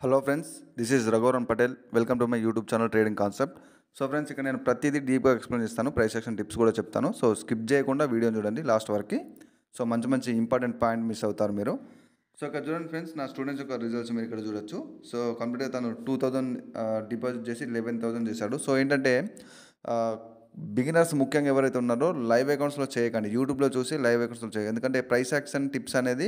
Hello friends, this is Raghuvaran Patel. Welcome to my YouTube channel trading concept. So friends, ఇక్కడ నేను ప్రతిదీ డీప్గా explain చేస్తాను. ప్రైస్ యాక్షన్ టిప్స్ కూడా చెప్తాను. సో స్కిప్ చేయకుండా వీడియోని చూడండి లాస్ట్ వరకు. సో మంచి మంచి ఇంపార్టెంట్ పాయింట్ మిస్ అవుతారు మీరు. సో ఇక్కడ చూడండి ఫ్రెండ్స్, నా స్టూడెంట్స్ యొక్క రిజల్ట్స్ మీరు ఇక్కడ చూడొచ్చు. సో కంప్లీట్గా తను 2000 డిపాజిట్ చేసి 11,000 చేశాడు. సో ఏంటంటే బిగినర్స్ ముఖ్యంగా ఎవరైతే ఉన్నారో లైవ్ అకౌంట్స్లో చేయకండి, యూట్యూబ్లో చూసి లైవ్ అకౌంట్స్లో చేయకండి. ఎందుకంటే ప్రైస్ యాక్షన్ టిప్స్ అనేది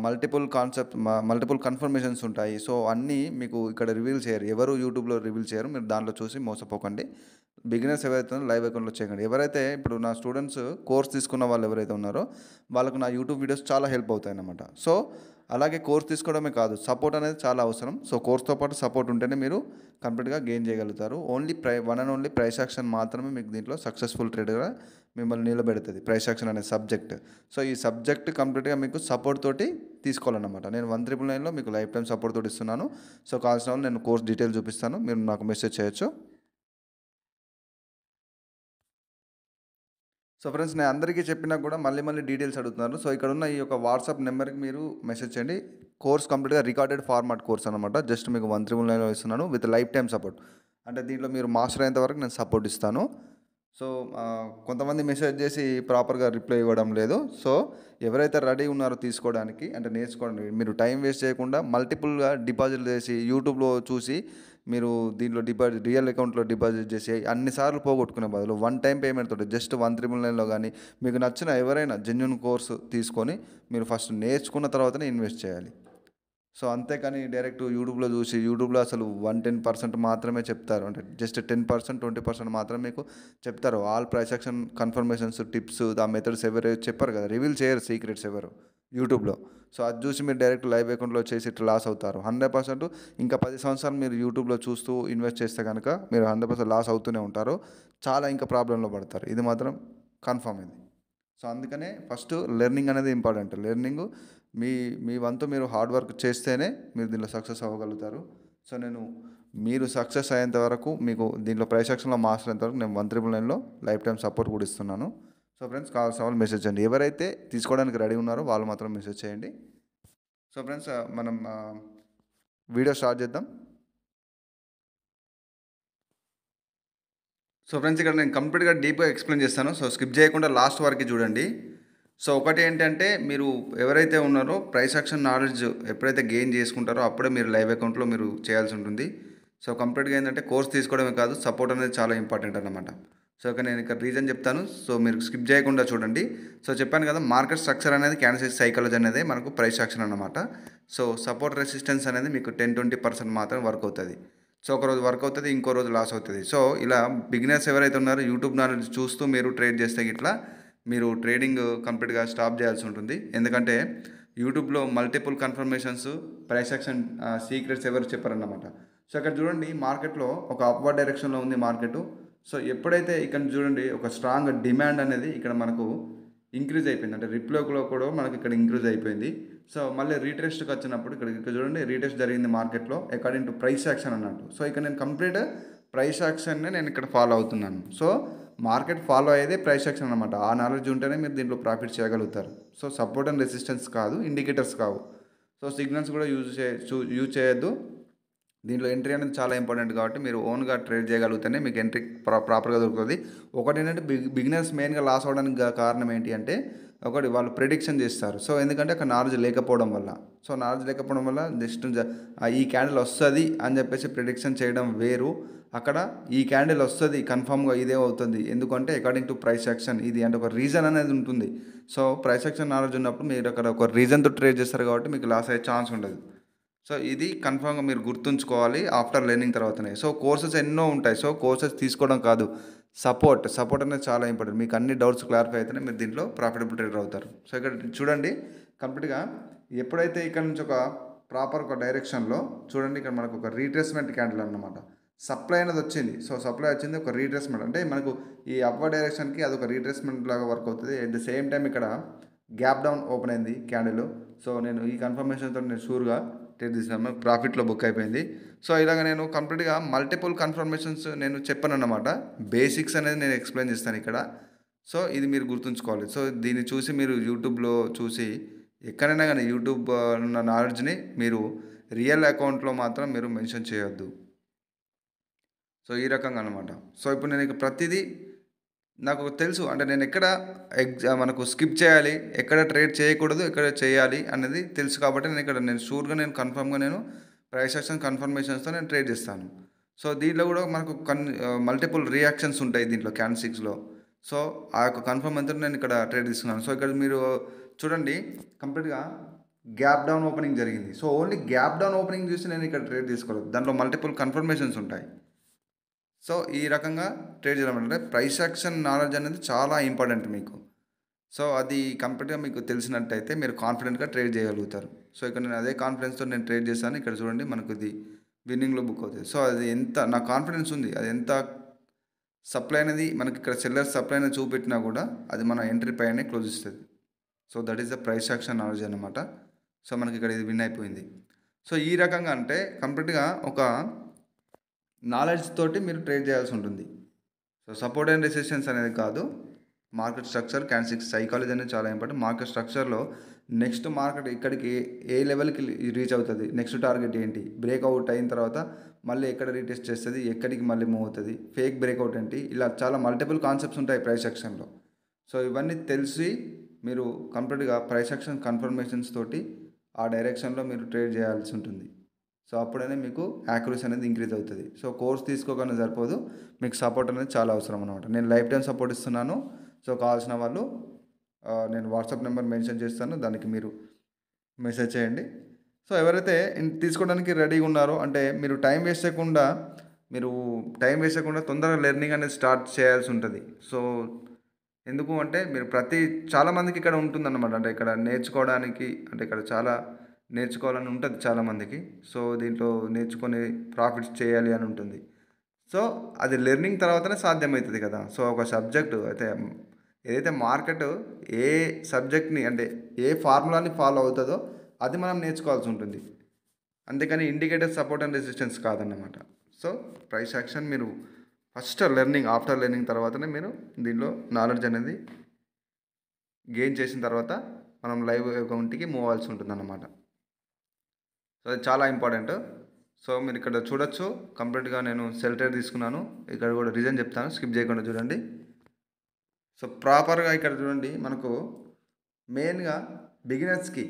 మల్టిపుల్ కన్ఫర్మేషన్స్ ఉంటాయి. సో అన్నీ మీకు ఇక్కడ రివీల్ చేయరు, ఎవరు యూట్యూబ్లో రివీల్ చేయరు. మీరు దాంట్లో చూసి మోసపోకండి. బిగినర్స్ ఎవరైతే లైవ్ అకౌంట్లో చేయకండి. ఎవరైతే ఇప్పుడు నా స్టూడెంట్స్ కోర్స్ తీసుకున్న వాళ్ళు ఎవరైతే ఉన్నారో వాళ్ళకు నా యూట్యూబ్ వీడియోస్ చాలా హెల్ప్ అవుతాయి అన్నమాట. సో అలాగే కోర్స్ తీసుకోవడమే కాదు, సపోర్ట్ అనేది చాలా అవసరం. సో కోర్స్తో పాటు సపోర్ట్ ఉంటేనే మీరు కంప్లీట్గా గెయిన్ చేయగలుగుతారు. One and only price action మాత్రమే మీకు దీంట్లో సక్సెస్ఫుల్ ట్రేడర్గా మిమ్మల్ని నిలబెడుతుంది, ప్రైస్ యాక్షన్ అనే సబ్జెక్ట్. సో ఈ సబ్జెక్ట్ కంప్లీట్గా మీకు సపోర్ట్ తోటి తీసుకోవాలన్నమాట. నేను 1999లో మీకు లైఫ్ టైం సపోర్ట్ తోటి ఇస్తున్నాను. సో కావాల్సిన వాళ్ళు నేను కోర్స్ డీటెయిల్ చూపిస్తాను, మీరు నాకు మెసేజ్ చేయొచ్చు. సో ఫ్రెండ్స్, నేను అందరికీ చెప్పినా కూడా మళ్ళీ డీటెయిల్స్ అడుగుతున్నారు. సో ఇక్కడ ఉన్న ఈ యొక్క వాట్సాప్ నెంబర్కి మీరు మెసేజ్ చేయండి. కోర్స్ కంప్లీట్గా రికార్డెడ్ ఫార్మాట్ కోర్స్ అనమాట. జస్ట్ మీకు 1399లో ఇస్తున్నాను విత్ లైఫ్ టైం సపోర్ట్. అంటే దీంట్లో మీరు మాస్టర్ అయ్యేంత వరకు నేను సపోర్ట్ ఇస్తాను. సో కొంతమంది మెసేజ్ చేసి ప్రాపర్గా రిప్లై ఇవ్వడం లేదు. సో ఎవరైతే రెడీ ఉన్నారో తీసుకోవడానికి, అంటే నేర్చుకోవడానికి, మీరు టైం వేస్ట్ చేయకుండా మల్టిపుల్గా డిపాజిట్ చేసి యూట్యూబ్లో చూసి మీరు దీంట్లో రియల్ అకౌంట్లో డిపాజిట్ చేసి అన్నిసార్లు పోగొట్టుకునే బదులు వన్ టైం పేమెంట్ తోటి జస్ట్ 1399లో కానీ మీకు నచ్చిన ఎవరైనా జెన్యున్ కోర్సు తీసుకొని మీరు ఫస్ట్ నేర్చుకున్న తర్వాతనే ఇన్వెస్ట్ చేయాలి. సో అంతేకాని డైరెక్ట్ యూట్యూబ్లో చూసి యూట్యూబ్లో అసలు 110% మాత్రమే చెప్తారు, అంటే జస్ట్ 10% 20% మాత్రమే మీకు చెప్తారు. All price action confirmations tips ఆ మెథడ్స్ ఎవరు చెప్పారు కదా, రివీల్ చేయరు సీక్రెట్స్ ఎవరు యూట్యూబ్లో. సో అది చూసి మీరు డైరెక్ట్ లైవ్ అకౌంట్లో చేసి ఇట్లా లాస్ అవుతారు 100%. ఇంకా 10 సంవత్సరాలు మీరు యూట్యూబ్లో చూస్తూ ఇన్వెస్ట్ చేస్తే కనుక మీరు 100% లాస్ అవుతూనే ఉంటారు. చాలా ఇంకా ప్రాబ్లంలో పడతారు, ఇది మాత్రం కన్ఫర్మ్ ఇది. సో అందుకనే ఫస్ట్ లెర్నింగ్ అనేది ఇంపార్టెంట్. లెర్నింగ్ మీ మీ వంతు మీరు హార్డ్ వర్క్ చేస్తేనే మీరు దీనిలో సక్సెస్ అవ్వగలుగుతారు. సో మీరు సక్సెస్ అయ్యేంత వరకు, మీకు దీంట్లో ప్రైస్ యాక్షన్లో మాస్టర్ అయ్యేంత వరకు నేను 1399లో లైఫ్ టైం సపోర్ట్ కూడా ఇస్తున్నాను. సో ఫ్రెండ్స్, కావాల్సిన వాళ్ళు మెసేజ్ చేయండి. ఎవరైతే తీసుకోవడానికి రెడీ ఉన్నారో వాళ్ళు మాత్రం మెసేజ్ చేయండి. సో ఫ్రెండ్స్, మనం వీడియో స్టార్ట్ చేద్దాం. సో ఫ్రెండ్స్, ఇక్కడ నేను కంప్లీట్గా డీప్గా ఎక్స్ప్లెయిన్ చేస్తాను. సో స్కిప్ చేయకుండా లాస్ట్ వరకు చూడండి. సో ఒకటి ఏంటంటే, మీరు ఎవరైతే ఉన్నారో ప్రైస్ యాక్షన్ నాలెడ్జ్ ఎప్పుడైతే గెయిన్ చేసుకుంటారో అప్పుడే మీరు లైవ్ అకౌంట్లో మీరు చేయాల్సి ఉంటుంది. సో కంప్లీట్గా ఏంటంటే కోర్స్ తీసుకోవడమే కాదు, సపోర్ట్ అనేది చాలా ఇంపార్టెంట్ అన్నమాట. సో నేను ఇక్కడ రీజన్ చెప్తాను. సో మీరు స్కిప్ చేయకుండా చూడండి. సో చెప్పాను కదా, మార్కెట్ స్ట్రక్చర్ అనేది క్యాండిల్ సైకాలజీ అనేది మనకు ప్రైస్ యాక్షన్ అన్నమాట. సో సపోర్ట్ రెసిస్టెన్స్ అనేది మీకు 10-20% మాత్రమే వర్క్ అవుతుంది. సో ఒకరోజు వర్క్ అవుతుంది, ఇంకో రోజు లాస్ అవుతుంది. సో ఇలా బిగినర్స్ ఎవరైతే ఉన్నారో యూట్యూబ్ నాలెడ్జ్ చూస్తూ మీరు ట్రేడ్ చేస్తే ఇట్లా మీరు ట్రేడింగ్ కంప్లీట్గా స్టాప్ చేయాల్సి ఉంటుంది. ఎందుకంటే యూట్యూబ్లో multiple confirmations, price action secrets ఎవరు చెప్పారన్నమాట. సో ఇక్కడ చూడండి, మార్కెట్లో ఒక అప్వర్డ్ డైరెక్షన్లో ఉంది మార్కెట్. సో ఎప్పుడైతే ఇక్కడ చూడండి ఒక స్ట్రాంగ్ డిమాండ్ అనేది ఇక్కడ మనకు ఇంక్రీజ్ అయిపోయింది, అంటే రిప్లోలో కూడా మనకి ఇక్కడ ఇంక్రీజ్ అయిపోయింది. సో మళ్ళీ రీటెస్ట్కి వచ్చినప్పుడు ఇక్కడ చూడండి, రీటెస్ట్ జరిగింది మార్కెట్లో అకార్డింగ్ టు ప్రైస్ యాక్షన్ అన్నట్టు. సో ఇక్కడ నేను కంప్లీట్ ప్రైస్ యాక్షన్నే నేను ఇక్కడ ఫాలో అవుతున్నాను. సో మార్కెట్ ఫాలో అయ్యేదే ప్రైస్ యాక్షన్ అనమాట. ఆ నాలెడ్జ్ ఉంటేనే మీరు దీంట్లో ప్రాఫిట్ చేయగలుగుతారు. సో సపోర్ట్ అండ్ రెసిస్టెన్స్ కాదు, ఇండికేటర్స్ కావు. సో సిగ్నల్స్ కూడా యూజ్ చేయొద్దు. దీంట్లో ఎంట్రీ అనేది చాలా ఇంపార్టెంట్ కాబట్టి మీరు ఓన్గా ట్రేడ్ చేయగలిగితేనే మీకు ఎంట్రీ ప్రాపర్గా దొరుకుతుంది. ఒకటి ఏంటంటే బిగినర్స్ మెయిన్గా లాస్ అవ్వడానికి కారణం ఏంటి అంటే, ఒకటి వాళ్ళు ప్రెడిక్షన్ చేస్తారు. సో ఎందుకంటే అక్కడ నాలెడ్జ్ లేకపోవడం వల్ల. సో నాలెడ్జ్ లేకపోవడం వల్ల జస్ట్ ఈ క్యాండిల్ వస్తుంది అని చెప్పేసి ప్రెడిక్షన్ చేయడం వేరు. అక్కడ ఈ క్యాండిల్ వస్తుంది కన్ఫామ్గా ఇదే అవుతుంది, ఎందుకంటే అకార్డింగ్ టు ప్రైస్ యాక్షన్ ఇది అంటే ఒక రీజన్ అనేది ఉంటుంది. సో ప్రైస్ యాక్షన్ నాలెడ్జ్ ఉన్నప్పుడు మీరు అక్కడ ఒక రీజన్తో ట్రేడ్ చేస్తారు కాబట్టి మీకు లాస్ అయ్యే ఛాన్స్ ఉండదు. సో ఇది కన్ఫామ్గా మీరు గుర్తుంచుకోవాలి ఆఫ్టర్ లెర్నింగ్ తర్వాతనే. సో కోర్సెస్ ఎన్నో ఉంటాయి. సో కోర్సెస్ తీసుకోవడం కాదు, సపోర్ట్ అనేది చాలా ఇంపార్టెంట్. మీకు అన్ని డౌట్స్ క్లారిఫై అయితేనే మీరు దీంట్లో ప్రాఫిటబుల్ ట్రేడర్ అవుతారు. సో ఇక్కడ చూడండి, కంప్లీట్గా ఎప్పుడైతే ఇక్కడ నుంచి ఒక ప్రాపర్ ఒక డైరెక్షన్లో చూడండి, ఇక్కడ మనకు ఒక రీట్రేస్మెంట్ క్యాండిల్ అన్నమాట. సప్లై అనేది వచ్చింది. సో సప్లై వచ్చింది, ఒక రీట్రేస్మెంట్ అంటే మనకు ఈ అప్వర్డ్ డైరెక్షన్కి అదొక రీట్రేస్మెంట్ లాగా వర్క్ అవుతుంది. ఎట్ ద సేమ్ టైం ఇక్కడ గ్యాప్ డౌన్ ఓపెన్ అయింది క్యాండిల్. సో నేను ఈ కన్ఫర్మేషన్తో నేను షూర్గా ట్రేడ్ తీసాను, ప్రాఫిట్లో బుక్ అయిపోయింది. సో ఇలాగ నేను కంప్లీట్గా మల్టిపుల్ కన్ఫర్మేషన్స్ నేను చెప్పాను అన్నమాట. బేసిక్స్ అనేది నేను ఎక్స్ప్లెయిన్ చేస్తాను ఇక్కడ. సో ఇది మీరు గుర్తుంచుకోవాలి. సో దీన్ని చూసి మీరు యూట్యూబ్లో చూసి ఎక్కడైనా కానీ యూట్యూబ్ ఉన్న నాలెడ్జ్ని మీరు రియల్ అకౌంట్లో మాత్రం మీరు మెన్షన్ చేయొద్దు. సో ఈ రకంగా అనమాట. సో ఇప్పుడు నేను ఇక ప్రతిదీ నాకు తెలుసు. అంటే నేను ఎక్కడ మనకు స్కిప్ చేయాలి, ఎక్కడ ట్రేడ్ చేయకూడదు, ఎక్కడ చేయాలి అనేది తెలుసు కాబట్టి నేను షూర్‌గా కన్ఫర్మ్‌గా ప్రైస్ యాక్షన్ కన్ఫర్మేషన్స్‌తో నేను ట్రేడ్ చేస్తాను. సో దీంట్లో కూడా మనకు మల్టిపుల్ రియాక్షన్స్ ఉంటాయి దీంట్లో క్యాండిల్స్టిక్స్‌లో. సో ఆ యొక్క కన్ఫర్మేషన్‌తో నేను ఇక్కడ ట్రేడ్ తీసుకున్నాను. సో ఇక్కడ మీరు చూడండి కంప్లీట్‌గా గ్యాప్ డౌన్ ఓపెనింగ్ జరిగింది. So only gap down opening చూసి నేను ఇక్కడ ట్రేడ్ తీసుకోలేదు. దాంట్లో మల్టిపుల్ కన్ఫర్మేషన్స్ ఉంటాయి. సో ఈ రకంగా ట్రేడ్ చేయడం అంటే ప్రైస్ యాక్షన్ నాలెడ్జ్ అనేది చాలా ఇంపార్టెంట్ మీకు. సో అది కంప్లీట్‌గా మీకు తెలిసినట్టయితే మీరు కాన్ఫిడెంట్‌గా ట్రేడ్ చేయగలుగుతారు. సో ఇక్కడ నేను అదే కాన్ఫిడెన్స్‌తో నేను ట్రేడ్ చేశాను. ఇక్కడ చూడండి మనకు ఇది విన్నింగ్‌లో బుక్ అవుతుంది. సో అది ఎంత నాకు కాన్ఫిడెన్స్ ఉంది. అది ఎంత సప్లై అనేది మనకి ఇక్కడ సెల్లర్ సప్లై అనేది చూపెట్టినా కూడా అది మన ఎంట్రీ పైనే క్లోజ్ ఇస్తది. So that is the price action knowledge అన్నమాట. సో మనకి ఇక్కడ ఇది విన్ అయిపోయింది. సో ఈ రకంగా అంటే కంప్లీట్‌గా ఒక నాలెడ్జ్ తోటి మీరు ట్రేడ్ చేయాల్సి ఉంటుంది. సో సపోర్ట్ అండ్ రెసిస్టెన్స్ అనేది కాదు. మార్కెట్ స్ట్రక్చర్, క్యాండిల్స్టిక్ సైకాలజీ అనేది చాలా ఇంపార్టెంట్. మార్కెట్ స్ట్రక్చర్‌లో నెక్స్ట్ మార్కెట్ ఇక్కడికి ఏ లెవెల్‌కి రీచ్ అవుతది, నెక్స్ట్ టార్గెట్ ఏంటి, బ్రేక్అవుట్ అయిన తర్వాత మళ్ళీ ఎక్కడ రీటెస్ట్ చేస్తది, ఎక్కడికి మళ్ళీ మూవ్ అవుతది, ఫేక్ బ్రేక్అవుట్ ఏంటి, ఇలా చాలా మల్టిపుల్ కాన్సెప్ట్స్ ఉంటాయి ప్రైస్ యాక్షన్‌లో. సో ఇవన్నీ తెలిసి మీరు కంప్లీట్‌గా ప్రైస్ యాక్షన్ కన్ఫర్మేషన్స్ తోటి ఆ డైరెక్షన్‌లో మీరు ట్రేడ్ చేయాల్సి ఉంటుంది. సో అప్పుడనే మీకు యాక్యురసీ అనేది ఇంక్రీజ్ అవుతుంది. సో కోర్స్ తీసుకోగానే సరిపోదు, మీకు సపోర్ట్ అనేది చాలా అవసరం అనమాట. నేను లైఫ్ టైం సపోర్ట్ ఇస్తున్నాను. సో కావాల్సిన వాళ్ళు నేను వాట్సాప్ నెంబర్ మెన్షన్ చేస్తాను, దానికి మీరు మెసేజ్ చేయండి. సో ఎవరైతే తీసుకోవడానికి రెడీగా ఉన్నారో అంటే మీరు టైం వేస్ట్ చేయకుండా తొందరగా లెర్నింగ్ అనేది స్టార్ట్ చేయాల్సి ఉంటుంది. సో ఎందుకు అంటే మీరు చాలామందికి ఇక్కడ ఉంటుందన్నమాట. అంటే ఇక్కడ నేర్చుకోవడానికి అంటే ఇక్కడ చాలా నేర్చుకోవాలని ఉంటుంది చాలామందికి. సో దీంట్లో నేర్చుకొని ప్రాఫిట్స్ చేయాలి అని ఉంటుంది. సో అది లెర్నింగ్ తర్వాతనే సాధ్యమవుతుంది కదా. సో ఒక సబ్జెక్టు అయితే ఏదైతే మార్కెట్ ఏ సబ్జెక్ట్ని అంటే ఏ ఫార్ములాని ఫాలో అవుతుందో అది మనం నేర్చుకోవాల్సి ఉంటుంది. అంతేకాని ఇండికేటర్ సపోర్ట్ అండ్ రెసిస్టెన్స్ కాదన్నమాట. సో ప్రైస్ యాక్షన్ మీరు ఆఫ్టర్ లెర్నింగ్ తర్వాతనే మీరు దీనిలో నాలెడ్జ్ అనేది గెయిన్ చేసిన తర్వాత మనం లైవ్ అకౌంట్కి మూవ్ అవ్వాల్సి ఉంటుందన్నమాట. సో అది చాలా ఇంపార్టెంట్. సో మీరు ఇక్కడ చూడొచ్చు కంప్లీట్‌గా నేను సెల్ ట్రేడ్ తీసుకున్నాను. ఇక్కడ కూడా రీజన్ చెప్తాను, స్కిప్ చేయకుండా చూడండి. సో ప్రాపర్‌గా ఇక్కడ చూడండి మనకు మెయిన్‌గా బిగినర్స్‌కి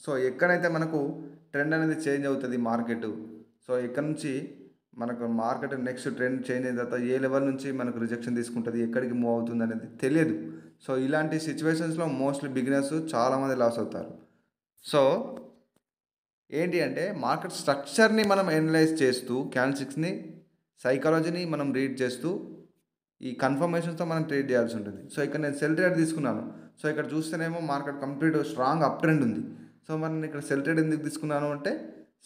సో ఎక్కడైతే మనకు ట్రెండ్ అనేది చేంజ్ అవుతుంది మార్కెట్. సో ఇక్కడ నుంచి మనకు మార్కెట్ నెక్స్ట్ ట్రెండ్ చేంజ్ అయిన తర్వాత ఏ లెవెల్ నుంచి మనకు రిజెక్షన్ తీసుకుంటుంది, ఎక్కడికి మూవ్ అవుతుంది అనేది తెలియదు. సో ఇలాంటి సిచ్యువేషన్స్‌లో మోస్ట్లీ బిగినర్స్ చాలామంది లాస్ అవుతారు. సో ఏంటి అంటే మార్కెట్ స్ట్రక్చర్ని మనం అనలైజ్ చేస్తూ క్యాండిల్స్టిక్స్ని సైకాలజీని మనం రీడ్ చేస్తూ ఈ కన్ఫర్మేషన్స్తో మనం ట్రేడ్ చేయాల్సి ఉంటుంది. సో ఇక్కడ నేను సెల్ ట్రేడ్ తీసుకున్నాను. సో ఇక్కడ చూస్తేనేమో market complete strong up trend ఉంది. సో మరి నేను ఇక్కడ సెల్ ట్రేడ్ ఎందుకు తీసుకున్నాను అంటే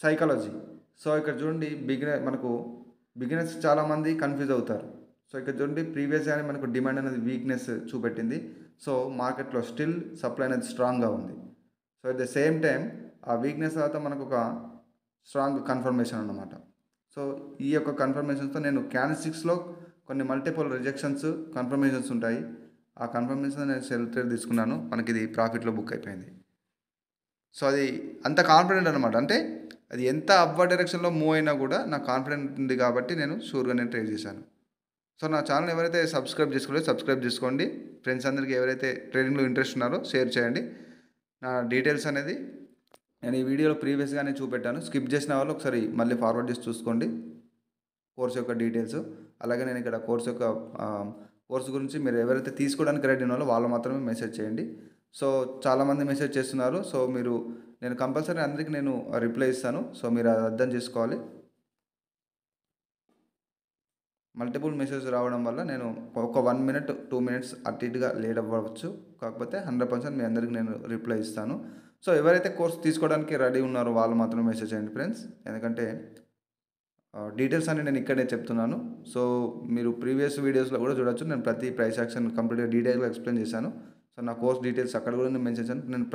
సైకాలజీ. సో ఇక్కడ చూడండి బిగినర్స్ చాలామంది కన్ఫ్యూజ్ అవుతారు. సో ఇక్కడ చూడండి ప్రీవియస్ గానే మనకు డిమాండ్ అనేది వీక్నెస్ చూపెట్టింది. సో మార్కెట్లో స్టిల్ సప్లై అనేది స్ట్రాంగ్గా ఉంది. So at the same time ఆ వీక్నెస్ తర్వాత మనకు ఒక స్ట్రాంగ్ కన్ఫర్మేషన్ అన్నమాట. సో ఈ యొక్క కన్ఫర్మేషన్స్తో నేను క్యాండిల్స్టిక్స్లో కొన్ని మల్టిపుల్ రిజెక్షన్స్ కన్ఫర్మేషన్స్ ఉంటాయి. ఆ కన్ఫర్మేషన్ నేను సెల్ ట్రేడ్ తీసుకున్నాను. మనకి ఇది ప్రాఫిట్లో బుక్ అయిపోయింది. సో అది అంత కాన్ఫిడెంట్ అనమాట. అంటే అది ఎంత అప్వర్డ్ డైరెక్షన్లో మూవ్ అయినా కూడా నాకు కాన్ఫిడెంట్ ఉంది కాబట్టి నేను షూర్గా ట్రేడ్ చేశాను. సో నా ఛానల్ ఎవరైతే సబ్స్క్రైబ్ చేసుకోలేదో సబ్స్క్రైబ్ చేసుకోండి. ఫ్రెండ్స్ అందరికీ ఎవరైతే ట్రేడింగ్లో ఇంట్రెస్ట్ ఉన్నారో షేర్ చేయండి. నా డీటెయిల్స్ అనేది నేను ఈ వీడియోలో ప్రీవియస్గానే చూపెట్టాను. స్కిప్ చేసిన వాళ్ళు ఒకసారి మళ్ళీ ఫార్వర్డ్ చేసి చూసుకోండి కోర్స్ యొక్క డీటెయిల్స్. అలాగే నేను ఇక్కడ కోర్సు గురించి మీరు ఎవరైతే తీసుకోవడానికి రెడీ ఉన్నారో వాళ్ళు మాత్రమే మెసేజ్ చేయండి. సో చాలామంది మెసేజ్ చేస్తున్నారు. సో నేను కంపల్సరీ అందరికీ నేను రిప్లై ఇస్తాను. సో మీరు అది అర్థం చేసుకోవాలి. మల్టిపుల్ మెసేజ్ రావడం వల్ల నేను ఒక 1 మినిట్ 2 మినిట్స్ అటు ఇటుగా లేట్ అవ్వచ్చు. కాకపోతే 100% మీ అందరికీ నేను రిప్లై ఇస్తాను. సో ఎవరైతే కోర్స్ తీసుకోవడానికి రెడీ ఉన్నారో వాళ్ళు మాత్రమే మెసేజ్ చేయండి ఫ్రెండ్స్. ఎందుకంటే డీటెయిల్స్ అన్ని నేను ఇక్కడే చెప్తున్నాను. సో మీరు ప్రీవియస్ వీడియోస్లో కూడా చూడొచ్చు. నేను ప్రతి ప్రైస్ యాక్షన్ కంప్లీట్గా డీటెయిల్గా ఎక్స్ప్లెయిన్ చేశాను. సో నా కోర్స్ డీటెయిల్స్ అక్కడ కూడా నేను మెన్షన్ చేశాను. నేను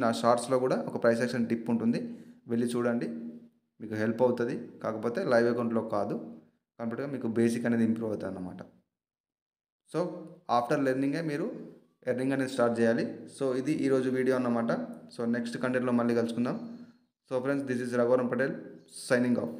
నా షార్ట్స్లో కూడా ఒక ప్రైస్ యాక్షన్ టిప్ ఉంటుంది, వెళ్ళి చూడండి, మీకు హెల్ప్ అవుతుంది. కాకపోతే లైవ్ అకౌంట్లో కాదు, కంప్లీట్గా మీకు బేసిక్ అనేది ఇంప్రూవ్ అవుతుంది అన్నమాట. సో ఆఫ్టర్ లెర్నింగే మీరు ఎర్నింగ్ అనేది స్టార్ట్ చేయాలి. సో ఇది ఈరోజు వీడియో అన్నమాట. సో నెక్స్ట్ కంటెంట్లో మళ్ళీ కలుసుకుందాం. So friends, this is Raghuvaran Patel signing off.